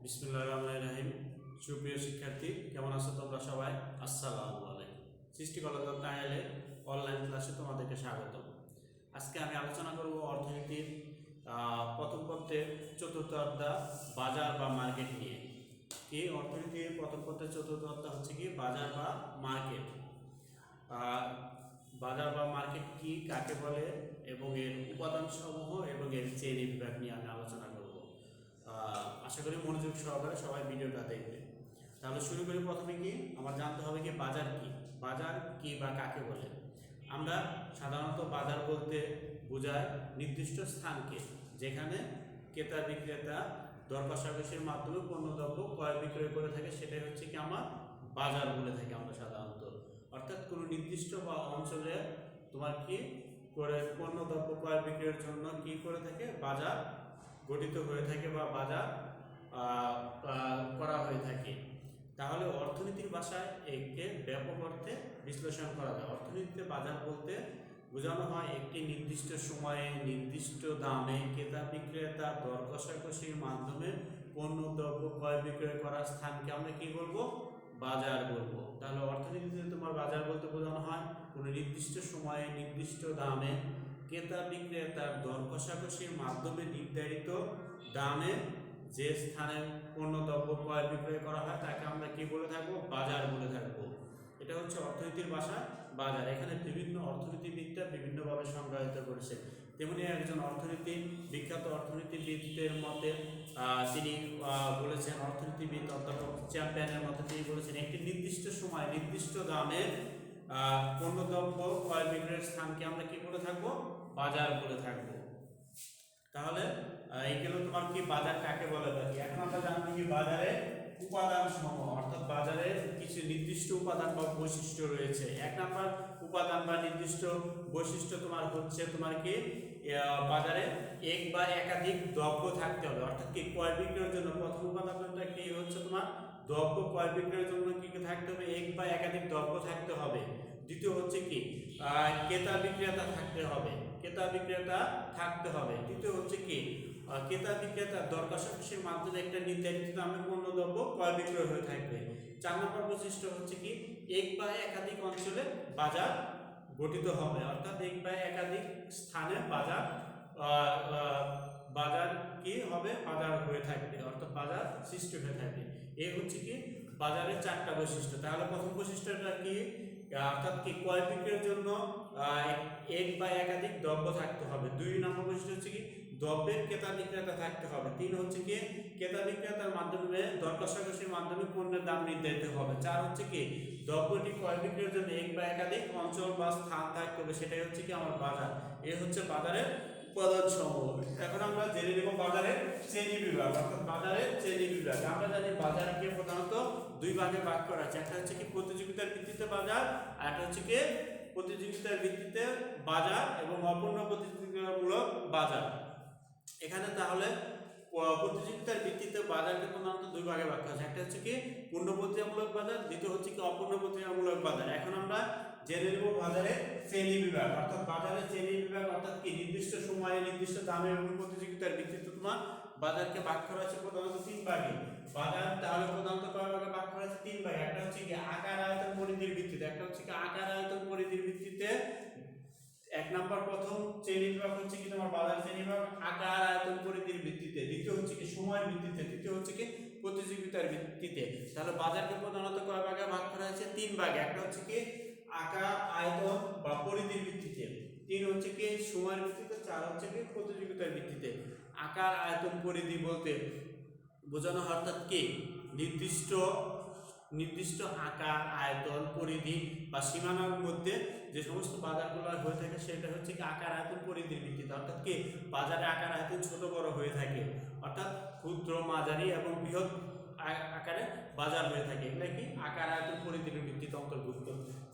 বিসমিল্লাহির রহমানির রহিম। সুপ্রিয় শিক্ষার্থী, কেমন আছো তোমরা সবাই? আসসালামু আলাইকুম। সৃষ্টিকলা টাঙ্গাইলে অনলাইন ক্লাসে তোমাদেরকে স্বাগত। আজকে আমি আলোচনা করব অর্থনীতির প্রথম পত্রের চতুর্থ অধ্যায় বাজার বা মার্কেট নিয়ে। কি অর্থনীতির প্রথম পত্রের চতুর্থ অধ্যায় হচ্ছে কি বাজার বা মার্কেট। বাজার বা মার্কেট কি, কাকে বলে এবং এর উপাদান সমূহ এবং এর শ্রেণী বিভাগ নিয়ে আমি আলোচনা করব। আশা করি মনোযোগ সহকারে সবাই ভিডিওটা দেখবে। তাহলে শুরু করি। প্রথমে কি আমার জানতে হবে কি বাজার কি, বাজার কি বা কাকে বলে। আমরা সাধারণত বাজার বলতে বোঝায় নির্দিষ্ট স্থানকে, যেখানে ক্রেতা বিক্রেতা দর কষাকষির মাধ্যমে পণ্যদ্রব্য ক্রয় বিক্রয় করে থাকে, সেটাই হচ্ছে কি আমার বাজার বলে থাকি আমরা সাধারণত। অর্থাৎ কোনো নির্দিষ্ট বা অঞ্চলে তোমার কি করে পণ্যদ্রব্য ক্রয় বিক্রয়ের জন্য কি করে থাকে, বাজার গঠিত হয়ে থাকে বা বাজার করা হয়ে থাকে। তাহলে অর্থনীতির ভাষায় একে ব্যাপক অর্থে বিশ্লেষণ করা যায়। অর্থনীতিতে বাজার বলতে বোঝানো হয় একটি নির্দিষ্ট সময়ে নির্দিষ্ট দামে ক্রেতা বিক্রেতা দর কষাকষির মাধ্যমে পণ্য দ্রব্য ক্রয় বিক্রয় করার স্থানকে আমরা কি বলবো, বাজার বলবো। তাহলে অর্থনীতিতে তোমার বাজার বলতে বোঝানো হয় কোনো নির্দিষ্ট সময়ে নির্দিষ্ট দামে ক্রেতা বিক্রেতার দর কষাকষির মাধ্যমে নির্ধারিত দামে যে স্থানে পণ্যদ্রব্য ক্রয় বিক্রয় করা হয় তাকে আমরা কি বলে থাকবো, বাজার বলে থাকবো। এটা হচ্ছে অর্থনীতির ভাষা বাজার। এখানে বিভিন্ন অর্থনীতিবিদরা বিভিন্নভাবে সংজ্ঞায়িত করেছে। তেমনি একজন বিখ্যাত অর্থনীতিবিদদের মতে তিনি বলেছেন, অর্থনীতিবিদ অধ্যাপক চ্যাম্পিয়নের মতে তিনি বলেছেন একটি নির্দিষ্ট সময় নির্দিষ্ট দামে পণ্যদ্রব্য ক্রয় বিক্রয়ের স্থানকে আমরা কি বলে থাকবো, বাজার বলে থাকবো। তাহলে এইগুলো তোমার কি বাজার কাকে বলে থাকি। এখন আমরা জানবো কি বাজারে উপাদান সমূহ, অর্থাৎ বাজারে কিছু নির্দিষ্ট উপাদান বা বৈশিষ্ট্য রয়েছে। এক নাম্বার উপাদান বা নির্দিষ্ট বৈশিষ্ট্য তোমার হচ্ছে তোমার কি বাজারে এক বা একাধিক দ্রব্য থাকতে হবে। অর্থাৎ কি ক্রয় বিক্রয়ের জন্য প্রথম উপাদানটা কি হচ্ছে তোমার দ্রব্য ক্রয় বিক্রয়ের জন্য কি থাকতে হবে, এক বা একাধিক দ্রব্য থাকতে হবে। দ্বিতীয় হচ্ছে কি ক্রেতা বিক্রেতা থাকতে হবে, তৃতীয় হচ্ছে কি ক্রেতা বিক্রেতা দর কষাকষির মাধ্যমে একটা নির্ধারিত দামে পণ্যদ্রব্য ক্রয় বিক্রয় হয়ে থাকবে। 4 নম্বর বৈশিষ্ট্য হচ্ছে কি এক বা একাধিক অঞ্চলে বাজার গঠিত হবে। অর্থাৎ এক বা একাধিক স্থানে বাজার কি হবে, বাজার হয়ে থাকবে, অর্থাৎ বাজার সৃষ্টি হয়ে থাকবে। এই হচ্ছে কি বাজারের 4টা বৈশিষ্ট্য। তাহলে প্রথম বৈশিষ্ট্যটা কি, অর্থাৎ কি ক্রয় বিক্রয়ের জন্য এক বা একাধিক দ্রব্য থাকতে হবে। 2 নম্বর বৈশিষ্ট্য হচ্ছে কি দ্রব্যের ক্রেতা বিক্রেতা থাকতে হবে। 3 হচ্ছে কি ক্রেতা বিক্রেতার মাধ্যমে দর কষাকষির মাধ্যমে পণ্যের দাম নির্ধারিত হবে। 4 হচ্ছে কি দ্রব্যটি ক্রয় বিক্রয়ের জন্য এক বা একাধিক অঞ্চল বা স্থান থাকতে হবে, সেটাই হচ্ছে কি আমার বাজার। এই হচ্ছে বাজারের উপাদান সমূহ। এখন আমরা জেনে নেব বাজারের শ্রেণী বিভাগ, অর্থাৎ বাজারের শ্রেণী বিভাগ। আমরা জানি বাজারকে প্রধানত 2 ভাগে ভাগ করা আছে। একটা হচ্ছে কি প্রতিযোগিতার ভিত্তিতে বাজার, আর একটা হচ্ছে কি প্রতিযোগিতার ভিত্তিতে বাজার এবং অপূর্ণ প্রতিযোগিতামূলক বাজার। এখানে তাহলে প্রতিযোগিতার ভিত্তিতে বাজারকে প্রধানত 2 ভাগে ভাগ করা আছে। একটা হচ্ছে কি পূর্ণ প্রতিযোগিতামূলক বাজার, দ্বিতীয় হচ্ছে কি অপূর্ণ প্রতিযোগিতামূলক বাজার। এখন আমরা জেনে নেব বাজারের শ্রেণী বিভাগ, অর্থাৎ বাজারের শ্রেণী বিভাগ, অর্থাৎ কি নির্দিষ্ট সময়ে নির্দিষ্ট দামে এবং প্রতিযোগিতার ভিত্তিতে তোমার বাজারকে ভাগ করা আছে প্রধানত 3 ভাগে। বাজার তাহলে প্রধানত কয় ভাগে ভাগ করা আছে, 3 ভাগে। একটা হচ্ছে কি আকার আয়তন পরিধির ভিত্তিতে, এক নাম্বার প্রথম শ্রেণী বিভাগ হচ্ছে কি তোমার বাজার শ্রেণী বিভাগ আকার আয়তন পরিধির ভিত্তিতে। দ্বিতীয় হচ্ছে কি সময়ের ভিত্তিতে, তৃতীয় হচ্ছে কি প্রতিযোগিতার ভিত্তিতে। তাহলে বাজারকে প্রধানত কয় ভাগে ভাগ করা হয়েছে, 3 ভাগে। একটা হচ্ছে কি আকার আয়তন বা পরিধির ভিত্তিতে, 3 হচ্ছে কি সময়ের ভিত্তিতে, 4 হচ্ছে কি প্রতিযোগিতার ভিত্তিতে। আকার আয়তন পরিধি বলতে বোঝানো হয় অর্থাৎ কি নির্দিষ্ট আকার আয়তন পরিধি বা সীমানার মধ্যে যে সমস্ত বাজারগুলো হয়ে থাকে সেটা হচ্ছে কি আকার আয়তন পরিধির ভিত্তিতে। অর্থাৎ কি বাজারে আকার আয়তন ছোট বড় হয়ে থাকে, অর্থাৎ ক্ষুদ্র মাঝারি এবং বৃহৎ আকারে বাজার হয়ে থাকে। এগুলো কি আকার আয়তন পরিধির ভিত্তিতে অন্তর্ভুক্ত।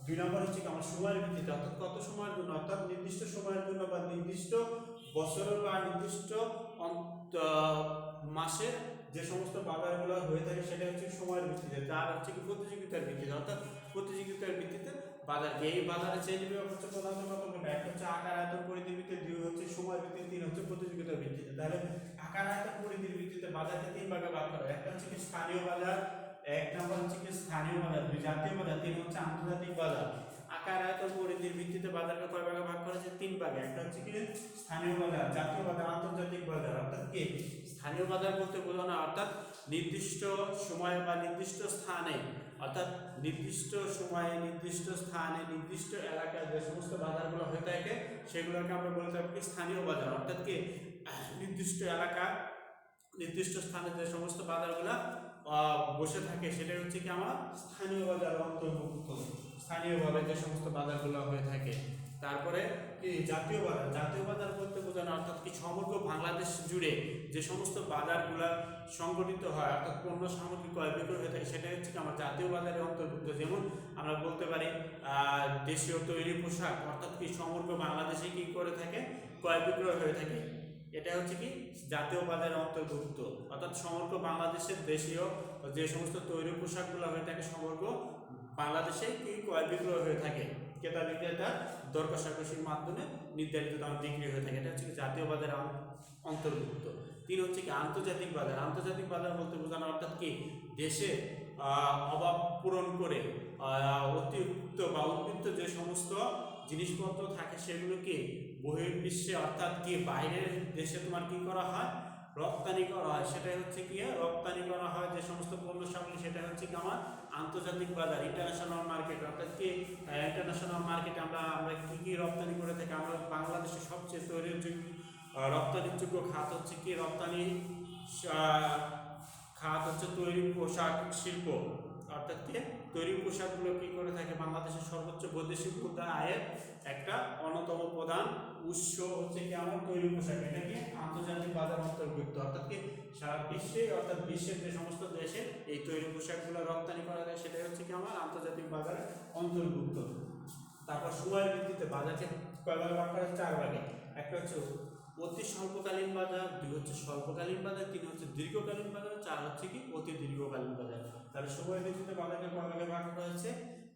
2 নম্বর হচ্ছে আমার সময়ের ভিত্তিতে, অর্থাৎ কত সময়ের জন্য, অর্থাৎ নির্দিষ্ট সময়ের জন্য বা নির্দিষ্ট বছরের বা নির্দিষ্ট মাসে যে সমস্ত বাজারগুলো হয়ে থাকে সেটা হচ্ছে সময়ের ভিত্তিতে। তার হচ্ছে কি প্রতিযোগিতার ভিত্তিতে, অর্থাৎ প্রতিযোগিতার ভিত্তিতে বাজার। এই বাজারের শ্রেণী বিভাগ হচ্ছে প্রধানত কতগুলো, একটা হচ্ছে আকার আয়তন পরিধির ভিত্তিতে, 2 হচ্ছে সময়ের ভিত্তিতে, 3 হচ্ছে প্রতিযোগিতার ভিত্তিতে। তাহলে আকার আয়তন পরিধির ভিত্তিতে বাজারকে তিন ভাগে ভাগ করা হয়। একটা হচ্ছে কি স্থানীয় বাজার, এক নম্বর হচ্ছে কি স্থানীয় বাজার, দুই জাতীয় বাজার, তিন হচ্ছে আন্তর্জাতিক বাজার। আকার আয়তন পরিধির ভিত্তিতে বাজারকে কয় ভাগে ভাগ করা হয়েছে? তিন ভাগে। একটা হচ্ছে কি স্থানীয় বাজার, জাতীয় বাজার, আন্তর্জাতিক বাজার। অর্থাৎ কি স্থানীয় বাজার বলতে বোঝানো অর্থাৎ নির্দিষ্ট সময়ে বা নির্দিষ্ট স্থানে, অর্থাৎ নির্দিষ্ট সময়ে নির্দিষ্ট স্থানে নির্দিষ্ট এলাকায় যে সমস্ত বাজারগুলো হয়ে থাকে সেগুলোকে আমরা বলে থাকি স্থানীয় বাজার। অর্থাৎ কি নির্দিষ্ট এলাকা নির্দিষ্ট স্থানে যে সমস্ত বাজারগুলো বসে থাকে সেটাই হচ্ছে কি আমার স্থানীয় বাজার অন্তর্ভুক্ত, স্থানীয়ভাবে যে সমস্ত বাজারগুলো হয়ে থাকে। তারপরে কি জাতীয় বাজার, জাতীয় বাজার বলতে বোঝানো অর্থাৎ কি সমগ্র বাংলাদেশ জুড়ে যে সমস্ত বাজারগুলো সংগঠিত হয় অর্থাৎ পণ্য সামগ্রী ক্রয় বিক্রয় হয়ে থাকে সেটাই হচ্ছে কি আমার জাতীয় বাজারে অন্তর্ভুক্ত। যেমন আমরা বলতে পারি দেশীয় তৈরি পোশাক অর্থাৎ কি সমগ্র বাংলাদেশে কি করে থাকে ক্রয় বিক্রয় হয়ে থাকে, এটা হচ্ছে কি জাতীয় বাজারে অন্তর্ভুক্ত। অর্থাৎ সমগ্র বাংলাদেশের দেশীয় যে সমস্ত তৈরি পোশাকগুলো হয়ে থাকে সমগ্র বাংলাদেশে কি ক্রয় বিক্রয় হয়ে থাকে, ক্রেতা বিক্রেতা দর কষাকষির মাধ্যমে নির্ধারিত দাম বিক্রি হয়ে থাকে, এটা হচ্ছে কি জাতীয় বাজারে অন্তর্ভুক্ত। তিন হচ্ছে কি আন্তর্জাতিক বাজার, আন্তর্জাতিক বাজার বলতে বোঝানো অর্থাৎ কি দেশে অভাব পূরণ করে অতিরিক্ত বা উদ্বৃত্ত যে সমস্ত জিনিসপত্র থাকে সেগুলোকে বহির্বিশ্বে অর্থাৎ কি বাইরের দেশে তোমার কি করা হয় রপ্তানি করা হয়, সেটাই হচ্ছে কি রপ্তানি করা হয় যে সমস্ত পণ্য সামগ্রী, সেটা হচ্ছে কি আমার আন্তর্জাতিক বাজার ইন্টারন্যাশনাল মার্কেট। অর্থাৎ কি ইন্টারন্যাশনাল মার্কেটে আমরা কি কি রপ্তানি করে থাকি, আমরা বাংলাদেশের সবচেয়ে তৈরির রপ্তানির যোগ্য খাত হচ্ছে কি রপ্তানি খাত হচ্ছে তৈরি পোশাক শিল্প। অর্থাৎ কি তৈরি পোশাকগুলো কি করে থাকে বাংলাদেশের সর্বোচ্চ বৈদেশিক মুদ্রা আয়ের একটা অন্যতম প্রধান উৎস হচ্ছে কি আমার তৈরি পোশাক, এটা কি আন্তর্জাতিক বাজার অন্তর্ভুক্ত। অর্থাৎ কি সারা বিশ্বে অর্থাৎ বিশ্বের যে সমস্ত দেশে এই তৈরি পোশাকগুলো রপ্তানি করা যায় সেটাই হচ্ছে কি আমার আন্তর্জাতিক বাজারে অন্তর্ভুক্ত। তারপর সময়ের ভিত্তিতে বাজারকে কয় ভাগে ভাগ করা হয়? চার ভাগে। একটা হচ্ছে অতি স্বল্পকালীন বাজার, দুই হচ্ছে স্বল্পকালীন বাজার, তিন হচ্ছে দীর্ঘকালীন বাজার, চার হচ্ছে কি অতি দীর্ঘকালীন বাজার। তাহলে সময়ের ভিত্তিতে বাজারকে কয় ভাগে ভাগ করা হয়েছে?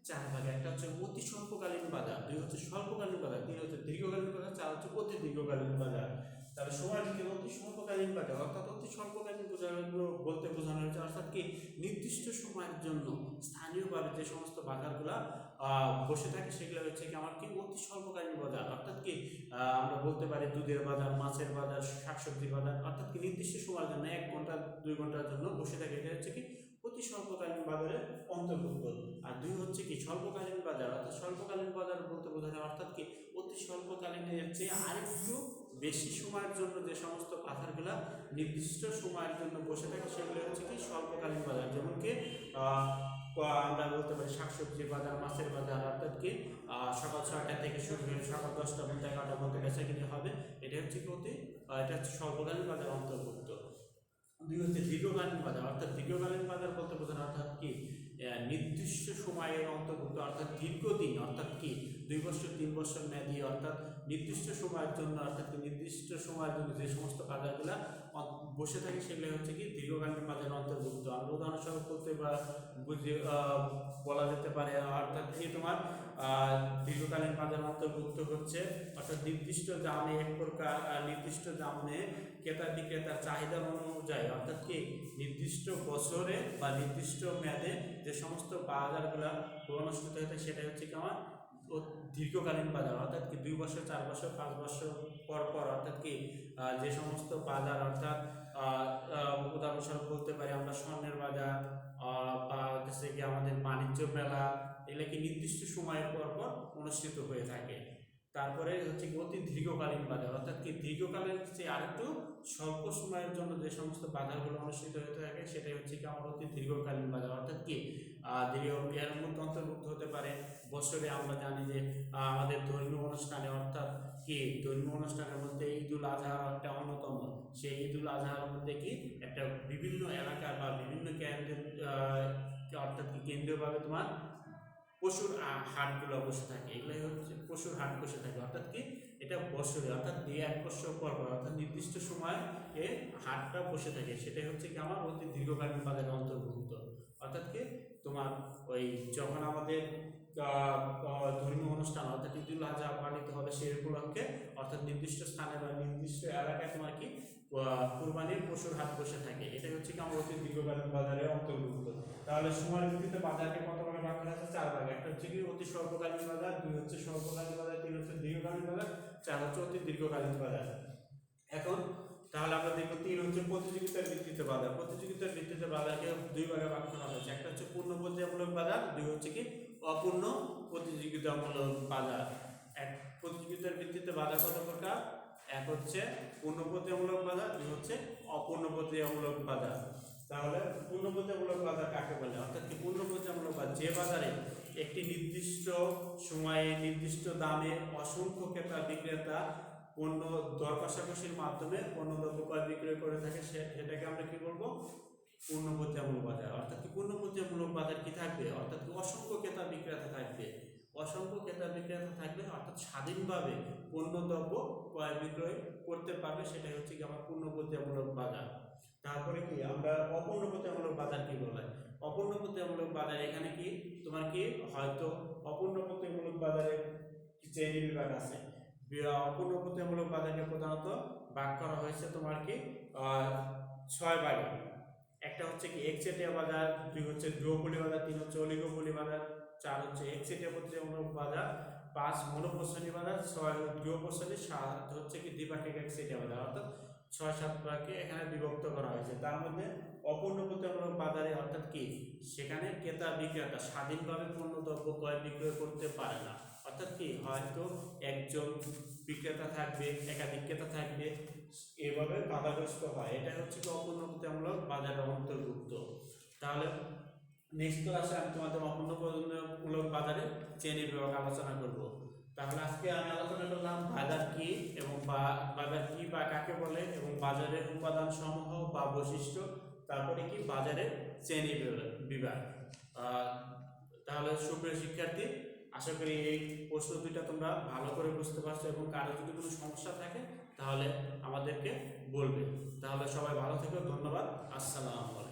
চার ভাগে। একটা হচ্ছে অতি স্বল্পকালীন বাজার, দুই হচ্ছে স্বল্পকালীন বাজার, তিন হচ্ছে দীর্ঘকালীন বাজার, চার হচ্ছে অতি দীর্ঘকালীন বাজার। তাহলে সময়ের ভিত্তিতে অতি স্বল্পকালীন বাজার অর্থাৎ অতি স্বল্পকালীন বাজারগুলো বলতে বোঝানো হয়েছে অর্থাৎ কি নির্দিষ্ট সময়ের জন্য স্থানীয়ভাবে যে সমস্ত বাজারগুলা বসে থাকে সেগুলো হচ্ছে কি আমার কি অতি স্বল্পকালীন বাজার। অর্থাৎ কি আমরা বলতে পারি দুধের বাজার, মাছের বাজার, শাকসবজির বাজার, অর্থাৎ কি নির্দিষ্ট সময়ের জন্য 1 ঘন্টা 2 ঘন্টার জন্য বসে থাকে, এটা হচ্ছে কি অতি স্বল্পকালীন বাজারে অন্তর্ভুক্ত। আর দুই হচ্ছে কি স্বল্পকালীন বাজার, অর্থাৎ স্বল্পকালীন বাজার বলতে বোঝানো অর্থাৎ কি অতি স্বল্পকালীনের চেয়ে আরেকটু বেশি সময়ের জন্য যে সমস্ত বাজারগুলা নির্দিষ্ট সময়ের জন্য বসে থাকে সেগুলো হচ্ছে কি স্বল্পকালীন বাজার। যেমন কি আমরা বলতে পারি শাকসবজির বাজার, মাছের বাজার, অর্থাৎ কি সকাল 6টা থেকে শুরু হয়ে সকাল 10টা পর্যন্ত 11টা পর্যন্ত বেচা কিনে হবে, এটা হচ্ছে কি এটা হচ্ছে স্বল্পকালীন বাজার অন্তর্ভুক্ত। দুই হচ্ছে দীর্ঘকালীন বাজার, অর্থাৎ দীর্ঘকালীন বাজার বলতে বোঝানো অর্থাৎ কি নির্দিষ্ট সময়ের অন্তর্ভুক্ত অর্থাৎ দীর্ঘদিন, অর্থাৎ কি 2 বছর 3 বছর মেয়াদী, অর্থাৎ নির্দিষ্ট সময়ের জন্য অর্থাৎ নির্দিষ্ট সময়ের জন্য যে সমস্ত বাজারগুলা বসে থাকে সেগুলো হচ্ছে কি দীর্ঘকালীন বাজার অন্তর্ভুক্ত। আমরা উদাহরণস্বরূপ বলতে বলা যেতে পারে অর্থাৎ এই তোমার দীর্ঘকালীন বাজার অন্তর্ভুক্ত হচ্ছে অর্থাৎ নির্দিষ্ট দামে এক প্রকার নির্দিষ্ট দামে ক্রেতা বিক্রেতার চাহিদা অনুযায়ী অর্থাৎ কি নির্দিষ্ট বছরে বা নির্দিষ্ট মেয়াদে যে সমস্ত বাজারগুলা অনুষ্ঠিত হয়ে থাকে সেটাই হচ্ছে কি আমার দীর্ঘকালীন বাজার। অর্থাৎ কি 2 বছর 4 বছর 5 বছর পর পর অর্থাৎ কি যে সমস্ত বাজার অর্থাৎ উদাহরণস্বরূপ বলতে পারি আমরা স্বর্ণের বাজার বা হচ্ছে কি আমাদের বাণিজ্য মেলা, এগুলো কি নির্দিষ্ট সময়ের পর পর অনুষ্ঠিত হয়ে থাকে। তারপরে হচ্ছে কি অতি দীর্ঘকালীন বাজার, অর্থাৎ কি দীর্ঘকালের চেয়ে আরেকটু স্বল্প সময়ের জন্য যে সমস্ত বাজারগুলো অনুষ্ঠিত হতে থাকে সেটাই হচ্ছে কি আমার অতি দীর্ঘকালীন বাজার। অর্থাৎ কি এর মধ্যে অন্তর্ভুক্ত হতে পারে বছরে আমরা জানি যে আমাদের ধর্মীয় অনুষ্ঠানে অর্থাৎ কি ধর্মীয় অনুষ্ঠানের মধ্যে ঈদুল আজহা একটা অন্যতম। সেই ঈদুল আজহার মধ্যে কি একটা বিভিন্ন এলাকার বা বিভিন্ন কেন্দ্রের অর্থাৎ কি কেন্দ্রীয়ভাবে তোমার পশুর হাটগুলো বসে থাকে, এগুলোই হচ্ছে পশুর হাট বসে থাকে। অর্থাৎ কি এটা বছরে অর্থাৎ 1 বছর পর পর অর্থাৎ নির্দিষ্ট সময় এ হাটটা বসে থাকে, সেটাই হচ্ছে কি আমার অতি দীর্ঘকালীন বাজারে অন্তর্ভুক্ত। অর্থাৎ কি তোমার ওই যখন আমাদের ধর্মীয় অনুষ্ঠান অর্থাৎ ঈদুল আজহা পালিত হবে সেই উপলক্ষে অর্থাৎ নির্দিষ্ট স্থানে বা নির্দিষ্ট এলাকায় তোমার কি কুরবানির পশুর হাট বসে থাকে। এটা হচ্ছে কি আমার অতি দীর্ঘকালীন বাজারের অন্তর্ভুক্ত। তাহলে সময়ের ভিত্তিতে বাজারকে কত ভাগে ভাগ করা আছে? 4 ভাগে। একটা হচ্ছে কি অতি স্বল্পকালীন বাজার, 2 হচ্ছে স্বল্পকালীন বাজার, 3 হচ্ছে দীর্ঘকালীন বাজার, 4 হচ্ছে অতি দীর্ঘকালীন বাজার। এখন তাহলে আমরা দেখব 3 হচ্ছে প্রতিযোগিতার ভিত্তিতে বাজার। প্রতিযোগিতার ভিত্তিতে বাজারকে 2 ভাগে ভাগ করা হয়েছে। একটা হচ্ছে পূর্ণ প্রতিযোগিতামূলক বাজার, 2 হচ্ছে কি অপূর্ণ প্রতিযোগিতামূলক বাজার। এক প্রতিযোগিতার ভিত্তিতে বাজার কত প্রকার? এক হচ্ছে পূর্ণ প্রতিযোগিতামূলক বাজার, 2 হচ্ছে অপূর্ণ প্রতিযোগিতামূলক বাজার। তাহলে পূর্ণ প্রতিযোগিতামূলক বাজার কাকে বলে? অর্থাৎ কি পূর্ণ প্রতিযোগিতামূলক বাজার যে বাজারে একটি নির্দিষ্ট সময়ে নির্দিষ্ট দামে অসংখ্য ক্রেতা বিক্রেতা পণ্য দর কষাকষির মাধ্যমে পণ্য দ্রব্য ক্রয় বিক্রয় করে থাকে, সেটাকে আমরা কি বলবো? পূর্ণ প্রতিযোগিতামূলক বাজার। অর্থাৎ কি পূর্ণ প্রতিযোগিতামূলক বাজার কি থাকবে? অর্থাৎ কি অসংখ্য ক্রেতা বিক্রেতা থাকবে, অসংখ্য ক্রেতা বিক্রেতা থাকবে, অর্থাৎ স্বাধীনভাবে পণ্য দ্রব্য ক্রয় বিক্রয় করতে পারবে, সেটাই হচ্ছে কি আমার পূর্ণ প্রতিযোগিতামূলক বাজার। তারপরে কি আমরা অপূর্ণ প্রতিযোগিতামূলক বাজার কি বলে? অপূর্ণ প্রতিযোগিতামূলক বাজার এখানে কি তোমার কি হয়তো অপূর্ণ প্রতিযোগিতামূলক বাজারে শ্রেণী বিভাগ আছে। অপূর্ণ প্রতিযোগিতামূলক বাজারকে প্রধানত ভাগ করা হয়েছে তোমার কি 6 ভাগে। একটা হচ্ছে কি একচেটিয়া বাজার, 2 হচ্ছে ডুওপলি বাজার, 3 হচ্ছে অলিগোপলি বাজার, 4 হচ্ছে একচেটিয়া প্রতিযোগিতামূলক বাজার, 5 মনোপোসনি বাজার, 6 ডুওপোসনি, 7 হচ্ছে কি দ্বিপাক্ষিক একচেটিয়া বাজার। অর্থাৎ 6-7 ভাগে এখানে বিভক্ত করা হয়েছে। তার মধ্যে অপূর্ণ প্রতিযোগিতামূলক বাজারে অর্থাৎ কি সেখানে ক্রেতা বিক্রেতা স্বাধীনভাবে পণ্য দ্রব্য ক্রয় বিক্রয় করতে পারে না। অর্থাৎ কি হয়তো একজন বিক্রেতা থাকবে, একাধিক ক্রেতা থাকবে, এভাবে বাধাগ্রস্ত হয়। এটা হচ্ছে কি অপূর্ণ প্রতিযোগিতামূলক বাজারের অন্তর্ভুক্ত। তাহলে নেক্সট ক্লাসে আমি তোমাদের অপূর্ণ প্রতিযোগিতামূলক বাজারের শ্রেণী বিভাগ আলোচনা করব। তাহলে আজকে আমি আলোচনা করলাম বাজার কি এবং বাজার কি বা কাকে বলে এবং বাজারের উপাদান সমূহ বা বৈশিষ্ট্য, তারপরে কি বাজারের শ্রেণী বিভাগ। তাহলে সুপ্রিয় শিক্ষার্থী, আশা করি এই প্রশ্ন দুইটা তোমরা ভালো করে বুঝতে পারছো এবং কারো যদি কোনো সমস্যা থাকে তাহলে আমাদেরকে বলবে। তাহলে সবাই ভালো থেকো, ধন্যবাদ, আসসালামু আলাইকুম।